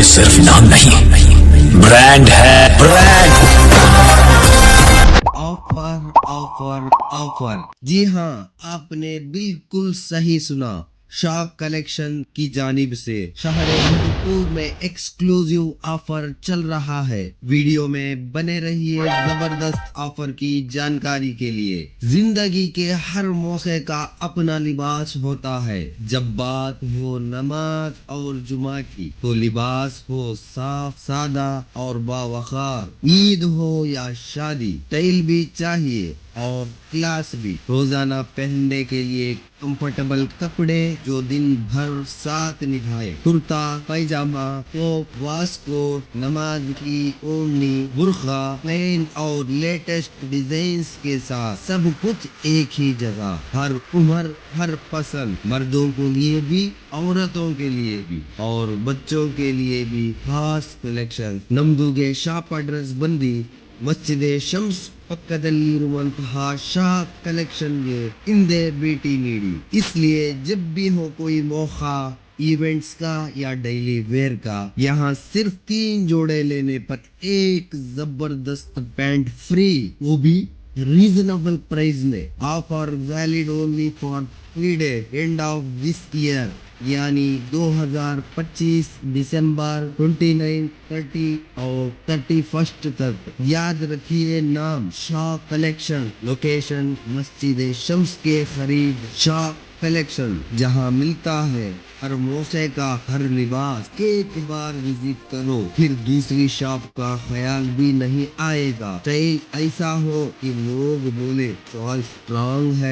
صرف نام نہیں، برانڈ ہے، برانڈ۔ آفر آفر آفر، جی ہاں، آپ نے بالکل صحیح سنا۔ شاک کلیکشن کی جانب سے شہر مدھوپور میں ایکسکلوزیو آفر چل رہا ہے۔ ویڈیو میں بنے رہیے زبردست آفر کی جانکاری کے لیے۔ زندگی کے ہر موقع کا اپنا لباس ہوتا ہے۔ جب بات ہو نماز اور جمعہ کی تو لباس ہو صاف سادہ اور باوقار، عید ہو یا شادی، اسٹائل بھی چاہیے اور کلاس بھی۔ روزانہ پہننے کے لیے کمفرٹیبل کپڑے جو دن بھر ساتھ نبھائے، کرتا پیجامہ، ٹاپ، واسکوٹ، نماز کی اوڑھنی، برقع، پین اور لیٹسٹ ڈیزائنز کے ساتھ، سب کچھ ایک ہی جگہ۔ ہر عمر، ہر پسند، مردوں کے لیے بھی، عورتوں کے لیے بھی اور بچوں کے لیے بھی خاص کلیکشن۔ نمدوگے شاپ ایڈریس بندی مسجد شمس پکدلی رومنتہا شاپ کلیکشن یہ اندے بیٹی نیڑی۔ اس لیے جب بھی ہو کوئی موقع ایونٹس کا یا ڈیلی ویئر کا، یہاں صرف 3 جوڑے لینے پر ایک زبردست پینٹ فری، وہ بھی ریزنیبل پرائز میں۔ Offer valid only for 3 days end of this year, یعنی 2025 دسمبر 29، 30 اور 31 تک۔ یاد رکھیے نام شاک کلیکشن، لوکیشن مسجد شمس کے قریب۔ شاک کلیکشن، جہاں ملتا ہے ہر موقع کا ہر لباس۔ ایک بار وزٹ کرو پھر دوسری شاپ کا خیال بھی نہیں آئے گا۔ اسٹائل ایسا ہو کہ لوگ بولے چوائس اسٹرانگ ہے۔